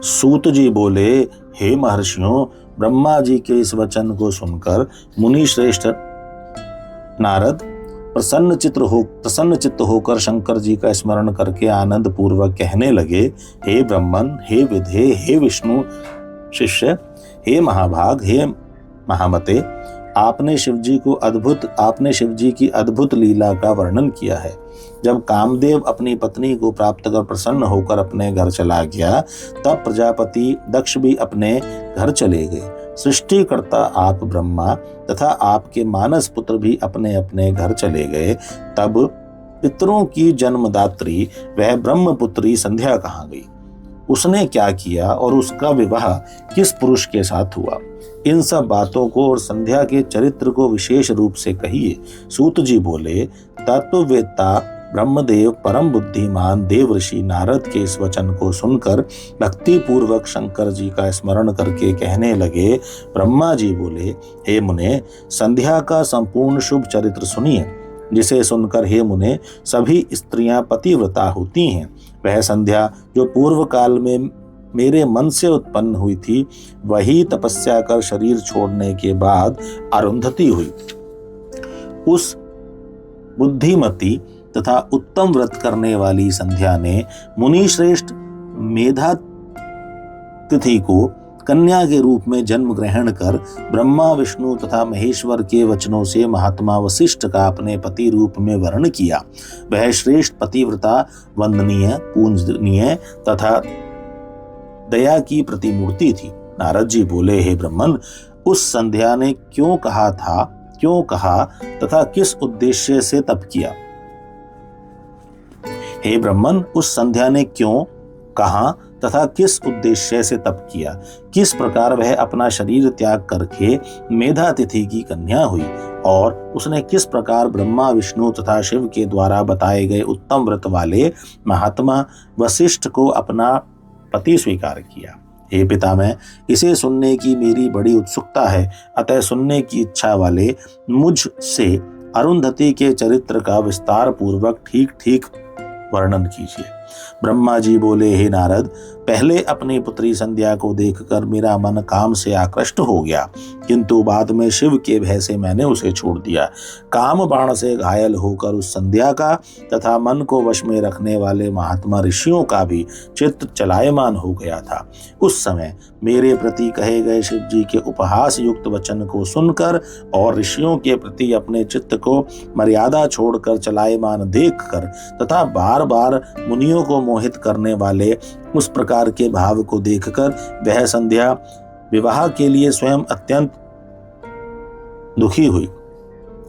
सूत जी बोले, हे महर्षियों, ब्रह्मा जी के इस वचन को सुनकर मुनि श्रेष्ठ नारद प्रसन्न चित्त होकर शंकर जी का स्मरण करके आनंद पूर्वक कहने लगे, हे ब्रह्मन, हे विधे, हे विष्णु शिष्य, हे महाभाग, हे महामते, आपने शिव जी की अद्भुत लीला का वर्णन किया है। जब कामदेव अपनी पत्नी को प्राप्त कर प्रसन्न होकर अपने घर चला गया, तब प्रजापति दक्ष भी अपने घर चले गए। सृष्टिकर्ता आप ब्रह्मा तथा आपके मानस पुत्र भी अपने अपने घर चले गए। तब पितरों की जन्मदात्री वह ब्रह्मपुत्री संध्या कहाँ गई? उसने क्या किया और उसका विवाह किस पुरुष के साथ हुआ? इन सब बातों को और संध्या के चरित्र को विशेष रूप से कहिए। सूत जी बोले, तत्ववेत्ता ब्रह्मदेव परम बुद्धिमान देव ऋषि नारद के इस वचन को सुनकर भक्ति पूर्वक शंकर जी का स्मरण करके कहने लगे। ब्रह्मा जी बोले, हे मुने, संध्या का संपूर्ण शुभ चरित्र सुनिए, जिसे सुनकर हे मुने सभी स्त्रियां पतिव्रता होती हैं। वह संध्या जो पूर्व काल में मेरे मन से उत्पन्न हुई थी, वही तपस्या कर शरीर छोड़ने के बाद अरुंधति हुई। उस बुद्धिमती तथा उत्तम व्रत करने वाली संध्या ने मुनि श्रेष्ठ मेधातिथि को कन्या के रूप में जन्म ग्रहण कर ब्रह्मा विष्णु तथा महेश्वर के वचनों से महात्मा वशिष्ठ का अपने पति रूप में वर्ण किया। वह श्रेष्ठ पतिव्रता, वंदनीय, पूजनीय तथा दया की प्रतिमूर्ति थी। नारद जी बोले, हे ब्रह्मन, उस संध्या ने क्यों कहा तथा किस उद्देश्य से तप किया? हे ब्रह्मन, उस संध्या ने क्यों, कहा तथा किस उद्देश्य से तप किया? किस प्रकार वह अपना शरीर त्याग करके मेधातिथि की कन्या हुई और उसने किस प्रकार ब्रह्मा विष्णु तथा शिव के द्वारा बताए गए उत्तम व्रत वाले महात्मा वशिष्ठ को अपना पति स्वीकार किया? हे पितामह, इसे सुनने की मेरी बड़ी उत्सुकता है, अतः सुनने की इच्छा वाले मुझ से अरुंधति के चरित्र का विस्तार पूर्वक ठीक ठीक वर्णन कीजिए। ब्रह्मा जी बोले, हे नारद, पहले अपनी पुत्री संध्या को देखकर मेरा मन काम से आकृष्ट हो गया, किंतु बाद में शिव के भय से मैंने उसे छोड़ दिया। काम बाण से घायल होकर उस संध्या का तथा मन को वश में रखने वाले महात्मा ऋषियों का भी चित्त चलायमान हो गया था। उस समय मेरे प्रति कहे गए शिव जी के उपहास युक्त वचन को सुनकर और ऋषियों के प्रति अपने चित्त को मर्यादा छोड़कर चलायमान देखकर तथा बार बार मुनियों को मोहित करने वाले उस प्रकार के भाव को देखकर वह संध्या विवाह के लिए स्वयं अत्यंत दुखी हुई।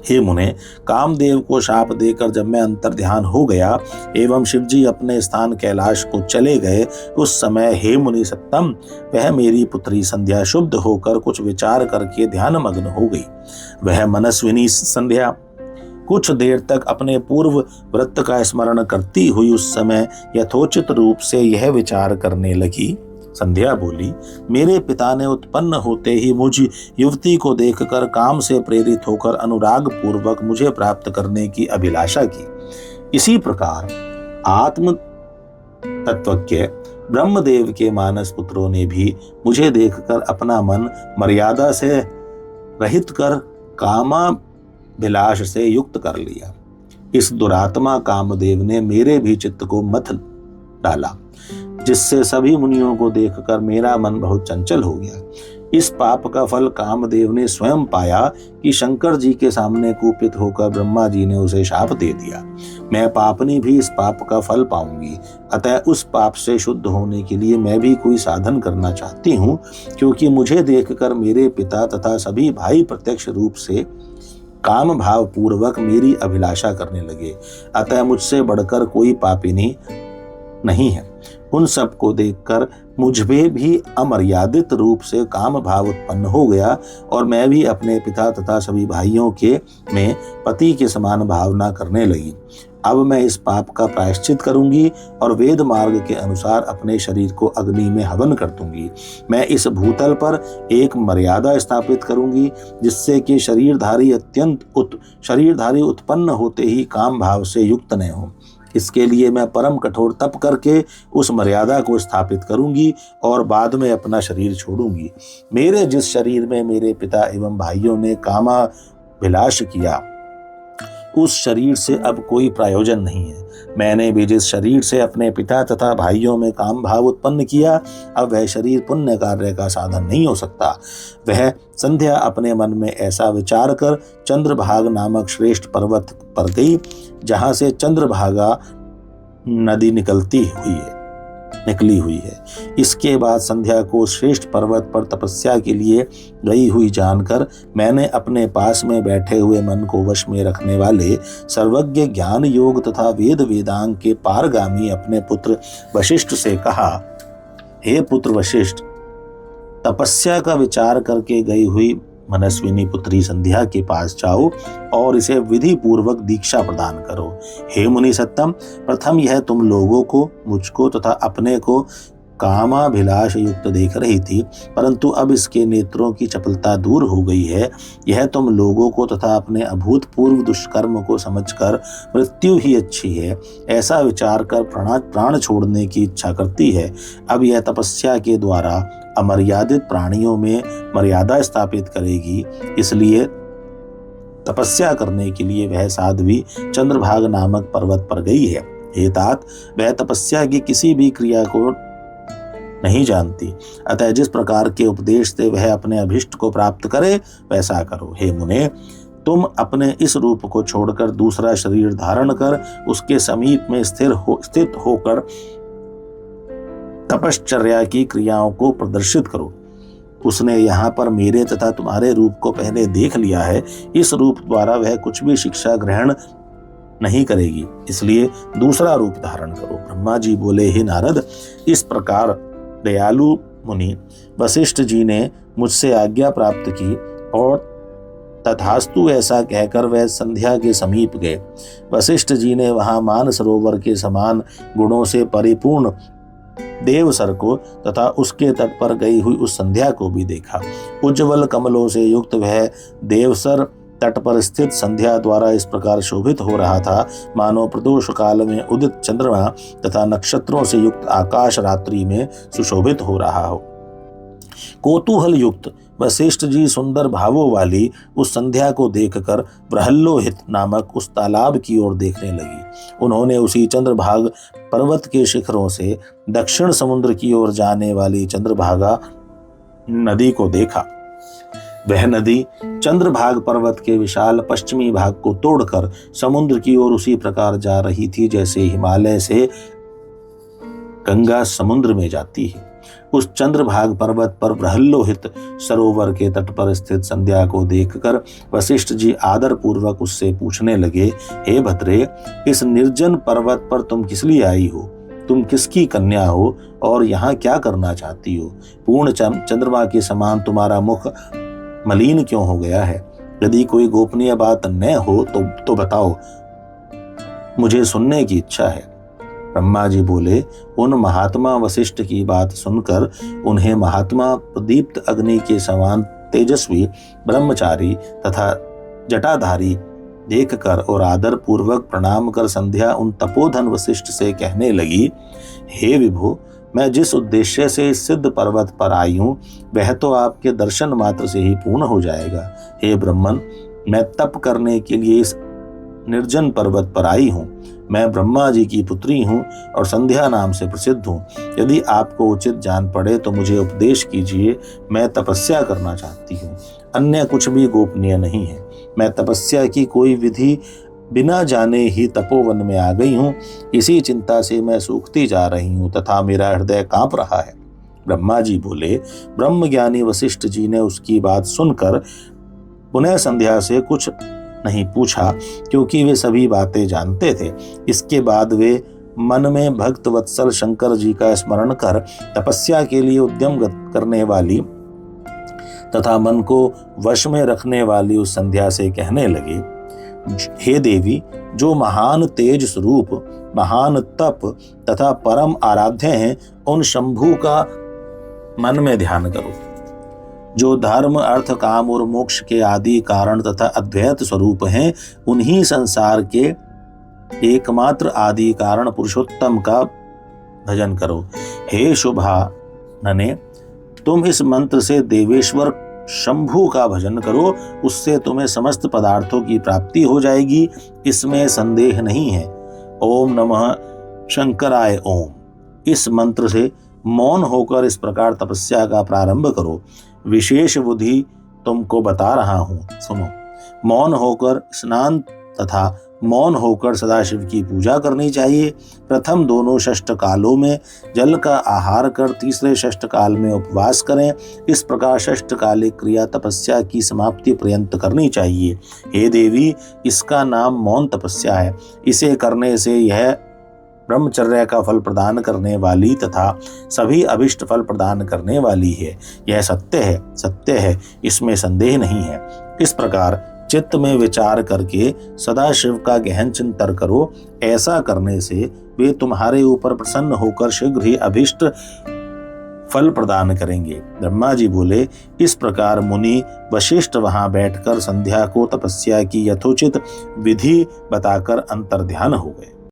हे मुने, कामदेव को शाप देकर जब मैं अंतर्ध्यान हो गया एवं शिवजी अपने स्थान कैलाश को चले गए, उस समय हे मुनि सत्तम, वह मेरी पुत्री संध्या शुद्ध होकर कुछ विचार करके ध्यान मग्न हो गई। वह मनस्विनी संध्या कुछ देर तक अपने पूर्व व्रत का स्मरण करती हुई उस समय यथोचित रूप से यह विचार करने लगी। संध्या बोली, मेरे पिता ने उत्पन्न होते ही मुझ युवती को देखकर काम से प्रेरित होकर अनुराग पूर्वक मुझे प्राप्त करने की अभिलाषा की। इसी प्रकार आत्म तत्वज्ञ ब्रह्मदेव के मानस पुत्रों ने भी मुझे देखकर अपना मन मर्यादा से रहित कर कामाभिलाष से युक्त कर लिया। इस दुरात्मा कामदेव ने मेरे भी चित्त को मथ डाला, जिससे सभी मुनियों को देखकर मेरा मन बहुत चंचल हो गया। इस पाप का फल कामदेव ने स्वयं पाया कि शंकर जी के सामने कुपित होकर ब्रह्मा जी ने उसे शाप दे दिया। मैं पापनी भी इस पाप का फल पाऊंगी, अतः उस पाप से शुद्ध होने के लिए मैं भी कोई साधन करना चाहती हूँ, क्योंकि मुझे देखकर मेरे पिता तथा सभी भाई प्रत्यक्ष रूप से काम भाव पूर्वक मेरी अभिलाषा करने लगे। अतः मुझसे बढ़कर कोई पापिनी नहीं है। उन सब को देखकर मुझमें भी अमर्यादित रूप से काम भाव उत्पन्न हो गया और मैं भी अपने पिता तथा सभी भाइयों के में पति के समान भावना करने लगी। अब मैं इस पाप का प्रायश्चित करूंगी और वेद मार्ग के अनुसार अपने शरीर को अग्नि में हवन कर दूंगी। मैं इस भूतल पर एक मर्यादा स्थापित करूंगी, जिससे कि शरीरधारी उत्पन्न होते ही काम भाव से युक्त न हो। इसके लिए मैं परम कठोर तप करके उस मर्यादा को स्थापित करूंगी और बाद में अपना शरीर छोड़ूंगी। मेरे जिस शरीर में मेरे पिता एवं भाइयों ने कामाभिलाष किया, उस शरीर से अब कोई प्रयोजन नहीं है। मैंने भी जिस शरीर से अपने पिता तथा भाइयों में काम भाव उत्पन्न किया, अब वह शरीर पुण्य कार्य का साधन नहीं हो सकता। वह संध्या अपने मन में ऐसा विचार कर चंद्रभागा नामक श्रेष्ठ पर्वत पर गई, जहां से चंद्रभागा नदी निकली हुई है। इसके बाद संध्या को श्रेष्ठ पर्वत पर तपस्या के लिए गई हुई जानकर मैंने अपने पास में बैठे हुए मन को वश में रखने वाले सर्वज्ञ ज्ञान योग तथा वेद वेदांग के पारगामी अपने पुत्र वशिष्ठ से कहा, हे पुत्र वशिष्ठ, तपस्या का विचार करके गई हुई मनस्विनी पुत्री संध्या के पास जाओ और इसे विधि पूर्वक दीक्षा प्रदान करो। हे मुनि सत्तम, प्रथम यह तुम लोगों को, मुझको तथा अपने को कामाभिलाष युक्त देख रही थी, परंतु अब इसके नेत्रों की चपलता दूर हो गई है। यह तुम लोगों को तथा अपने अभूतपूर्व दुष्कर्म को समझकर मृत्यु ही अच्छी है, ऐसा विचार कर प्राण छोड़ने की इच्छा करती है। अब यह तपस्या के द्वारा अमर्यादित प्राणियों में मर्यादा स्थापित करेगी, इसलिए तपस्या करने के लिए वह साध्वी चंद्रभागा नामक पर्वत पर गई है। हे तात, वह तपस्या की किसी भी क्रिया को नहीं जानती, अतः जिस प्रकार के उपदेश से वह अपने अभिष्ट को प्राप्त करे वैसा करो। हे मुने, तुम अपने इस रूप को छोड़कर दूसरा शरीर धारण कर उसके समीप में स्थित होकर तपश्चर्या की क्रियाओं को प्रदर्शित करो। उसने यहाँ पर मेरे तथा तुम्हारे रूप को पहले देख लिया है, इस रूप द्वारा वह कुछ भी शिक्षा ग्रहण नहीं करेगी, इसलिए दूसरा रूप धारण करो। ब्रह्मा जी बोले, हे नारद, इस प्रकार दयालु मुनि वशिष्ठ जी ने मुझसे आज्ञा प्राप्त की और तथास्तु ऐसा कहकर वह संध्या के समीप गए। वशिष्ठ जी ने वहां मानसरोवर के समान गुणों से परिपूर्ण देवसर को तथा उसके तट पर गई हुई उस संध्या को भी देखा। उज्ज्वल कमलों से युक्त वह देवसर तट पर स्थित संध्या द्वारा इस प्रकार शोभित हो रहा था, मानो प्रदोष काल में उदित चंद्रमा तथा नक्षत्रों से युक्त आकाश रात्रि में सुशोभित हो रहा हो। कौतूहल युक्त वशिष्ठ जी सुंदर भावों वाली उस संध्या को देखकर ब्रह्लोहित नामक उस तालाब की ओर देखने लगी। उन्होंने उसी चंद्रभाग पर्वत के शिखरों से दक्षिण समुद्र की ओर जाने वाली चंद्रभागा नदी को देखा। वह नदी चंद्रभाग पर्वत के विशाल पश्चिमी भाग को तोड़कर समुद्र की ओर उसी प्रकार जा रही थी जैसे हिमालय से गंगा समुद्र में जाती है। उस चंद्रभाग पर्वत पर ब्रह्लोहित सरोवर के तट पर स्थित संध्या को देखकर वशिष्ठ जी आदर पूर्वक उससे पूछने लगे, हे भद्रे, इस निर्जन पर्वत पर तुम किस लिए आई हो? तुम किसकी कन्या हो और यहाँ क्या करना चाहती हो? पूर्ण चंद्रमा के समान तुम्हारा मुख मलिन क्यों हो गया है? यदि कोई गोपनीय बात न हो तो बताओ, मुझे सुनने की इच्छा है। ब्रह्मा जी बोले, उन महात्मा वशिष्ठ की बात सुनकर उन्हें महात्मा प्रदीप्त अग्नि के समान तेजस्वी ब्रह्मचारी तथा जटाधारी देखकर और आदर पूर्वक प्रणाम कर संध्या उन तपोधन वशिष्ठ से कहने लगी, हे विभो, मैं जिस उद्देश्य से इस सिद्ध पर्वत पर आई हूँ वह तो आपके दर्शन मात्र से ही पूर्ण हो जाएगा। हे ब्रह्मन, मैं तप करने के लिए इस निर्जन पर्वत पर आई हूँ। मैं ब्रह्मा जी की पुत्री हूँ और संध्या नाम से प्रसिद्ध हूँ। यदि आपको उचित जान पड़े तो मुझे उपदेश कीजिए। मैं तपस्या करना चाहती हूँ, अन्य कुछ भी गोपनीय नहीं है। मैं तपस्या की कोई विधि बिना जाने ही तपोवन में आ गई हूँ। इसी चिंता से मैं सूखती जा रही हूँ तथा मेरा हृदय कांप रहा है। ब्रह्मा जी बोले, ब्रह्मज्ञानी वशिष्ठ जी ने उसकी बात सुनकर पुनः संध्या से कुछ नहीं पूछा, क्योंकि वे सभी बातें जानते थे। इसके बाद वे मन में भक्त वत्सल शंकर जी का स्मरण कर तपस्या के लिए उद्यम करने वाली तथा मन को वश में रखने वाली उस संध्या से कहने लगे, हे देवी, जो महान तेज स्वरूप, महान तप तथा परम आराध्य हैं, उन शंभु का मन में ध्यान करो। जो धर्म, अर्थ, काम और मोक्ष के आदि कारण तथा अद्वैत स्वरूप हैं, उन्हीं संसार के एकमात्र आदि कारण पुरुषोत्तम का भजन करो। हे शुभा नने, तुम इस मंत्र से देवेश्वर शंभु का भजन करो, उससे तुम्हें समस्त पदार्थों की प्राप्ति हो जाएगी, इसमें संदेह नहीं है। ओम नमः शंकराय ओम। इस मंत्र से मौन होकर इस प्रकार तपस्या का प्रारंभ करो। विशेष विधि तुमको बता रहा हूं, सुनो। मौन होकर स्नान तथा मौन होकर सदाशिव की पूजा करनी चाहिए। प्रथम दोनों षष्ठ कालों में जल का आहार कर तीसरे षष्ठ काल में उपवास करें। इस प्रकार षष्ठ कालिक क्रिया तपस्या की समाप्ति पर्यंत करनी चाहिए। हे देवी, इसका नाम मौन तपस्या है। इसे करने से यह ब्रह्मचर्य का फल प्रदान करने वाली तथा सभी अभिष्ट फल प्रदान करने वाली है। यह सत्य है, इसमें संदेह नहीं है। इस प्रकार चित्त में विचार करके सदाशिव का गहन चिंतन करो। ऐसा करने से वे तुम्हारे ऊपर प्रसन्न होकर शीघ्र ही अभिष्ट फल प्रदान करेंगे। ब्रह्मा जी बोले, इस प्रकार मुनि वशिष्ठ वहां बैठकर संध्या को तपस्या की यथोचित विधि बताकर अंतर्ध्यान हो गए।